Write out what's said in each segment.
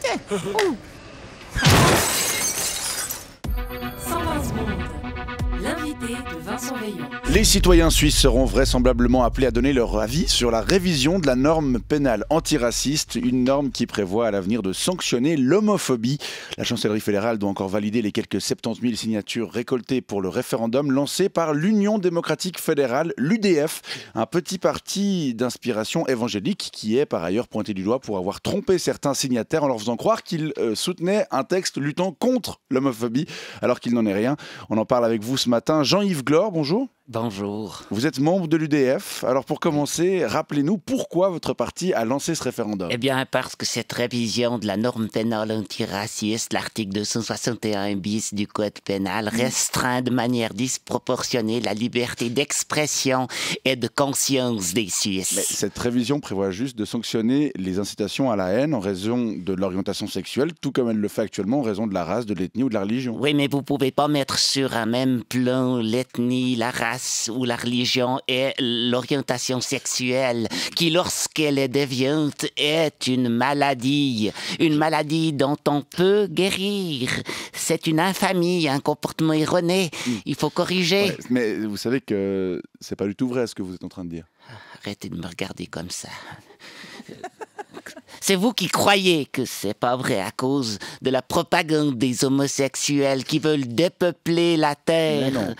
120 secondes. L'invité de Vincent Veillon. Les citoyens suisses seront vraisemblablement appelés à donner leur avis sur la révision de la norme pénale antiraciste, une norme qui prévoit à l'avenir de sanctionner l'homophobie. La chancellerie fédérale doit encore valider les quelques 70 000 signatures récoltées pour le référendum lancé par l'Union démocratique fédérale, l'UDF, un petit parti d'inspiration évangélique qui est par ailleurs pointé du doigt pour avoir trompé certains signataires en leur faisant croire qu'ils soutenaient un texte luttant contre l'homophobie alors qu'il n'en est rien. On en parle avec vous ce matin. Jean-Yves Glor, bonjour. Bonjour. Vous êtes membre de l'UDF. Alors pour commencer, rappelez-nous pourquoi votre parti a lancé ce référendum. Eh bien, parce que cette révision de la norme pénale antiraciste, l'article 261 bis du Code pénal, restreint de manière disproportionnée la liberté d'expression et de conscience des Suisses. Mais cette révision prévoit juste de sanctionner les incitations à la haine en raison de l'orientation sexuelle, tout comme elle le fait actuellement en raison de la race, de l'ethnie ou de la religion. Oui, mais vous pouvez pas mettre sur un même plan l'ethnie, la race ou la religion et l'orientation sexuelle, qui, lorsqu'elle est déviante, est une maladie dont on peut guérir. C'est une infamie, un comportement erroné. Il faut corriger. Ouais, mais vous savez que c'est pas du tout vrai ce que vous êtes en train de dire. Arrêtez de me regarder comme ça. C'est vous qui croyez que c'est pas vrai à cause de la propagande des homosexuels qui veulent dépeupler la terre. Mais non,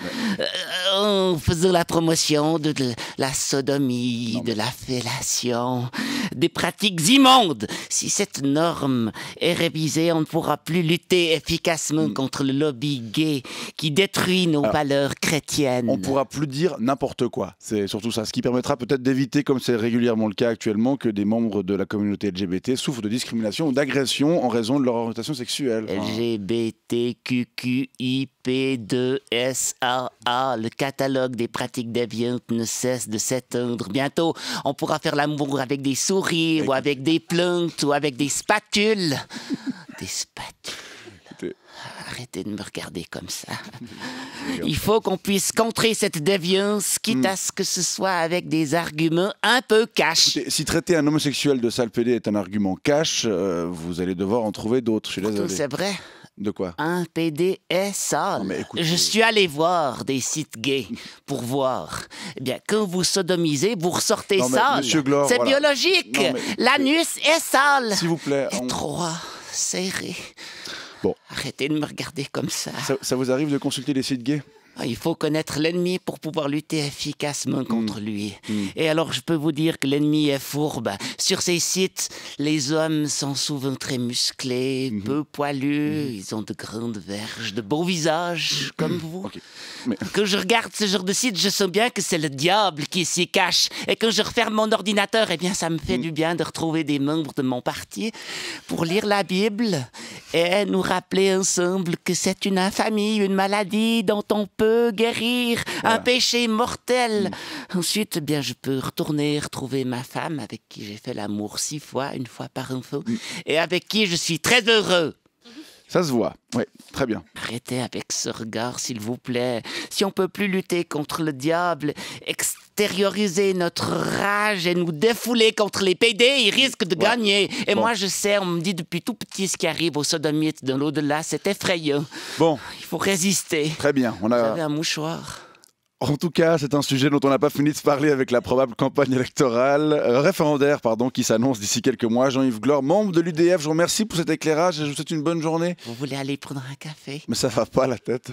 En faisant la promotion de la sodomie, de la fellation, des pratiques immondes. Si cette norme est révisée, on ne pourra plus lutter efficacement contre le lobby gay qui détruit nos valeurs chrétiennes. On ne pourra plus dire n'importe quoi. C'est surtout ça. Ce qui permettra peut-être d'éviter, comme c'est régulièrement le cas actuellement, que des membres de la communauté LGBT souffrent de discrimination ou d'agression en raison de leur orientation sexuelle. LGBTQIP2SAA, le catalogue des pratiques déviantes ne cesse de s'étendre. Bientôt, on pourra faire l'amour avec des souris, ou avec des plantes, ou avec des spatules. Des spatules. Arrêtez de me regarder comme ça. Il faut qu'on puisse contrer cette déviance, quitte à ce que ce soit avec des arguments un peu cash. Écoutez, si traiter un homosexuel de sale pédé est un argument cash, vous allez devoir en trouver d'autres. Je suis désolé. C'est vrai. De quoi? Un PD est sale. Non, mais écoutez... Je suis allé voir des sites gays pour voir. Eh bien, quand vous sodomisez, vous ressortez sale. C'est voilà. Biologique. Non, l'anus est sale. S'il vous plaît. Étroit, serré. Bon. Arrêtez de me regarder comme ça. Ça vous arrive de consulter les sites gays? Il faut connaître l'ennemi pour pouvoir lutter efficacement contre lui. Et alors, je peux vous dire que l'ennemi est fourbe. Sur ces sites, les hommes sont souvent très musclés, peu poilus. Ils ont de grandes verges, de beaux visages, comme vous. Okay. Mais... Quand je regarde ce genre de site, je sens bien que c'est le diable qui s'y cache. Et quand je referme mon ordinateur, eh bien, ça me fait du bien de retrouver des membres de mon parti pour lire la Bible et nous rappeler ensemble que c'est une infamie, une maladie dont on peut guérir, un péché mortel. Ensuite, eh bien, je peux retourner retrouver ma femme avec qui j'ai fait l'amour 6 fois, une fois par enfant, et avec qui je suis très heureux. Ça se voit, oui, très bien. Arrêtez avec ce regard, s'il vous plaît. Si on peut plus lutter contre le diable, extérioriser notre rage et nous défouler contre les PD, ils risquent de gagner. Et moi, je sais, on me dit depuis tout petit ce qui arrive aux sodomites dans l'au-delà, c'est effrayant. Bon. Il faut résister. Très bien. Vous avez un mouchoir. En tout cas, c'est un sujet dont on n'a pas fini de se parler avec la probable campagne électorale, référendaire, qui s'annonce d'ici quelques mois. Jean-Yves Glor, membre de l'UDF, je vous remercie pour cet éclairage et je vous souhaite une bonne journée. Vous voulez aller prendre un café? Mais ça va pas la tête.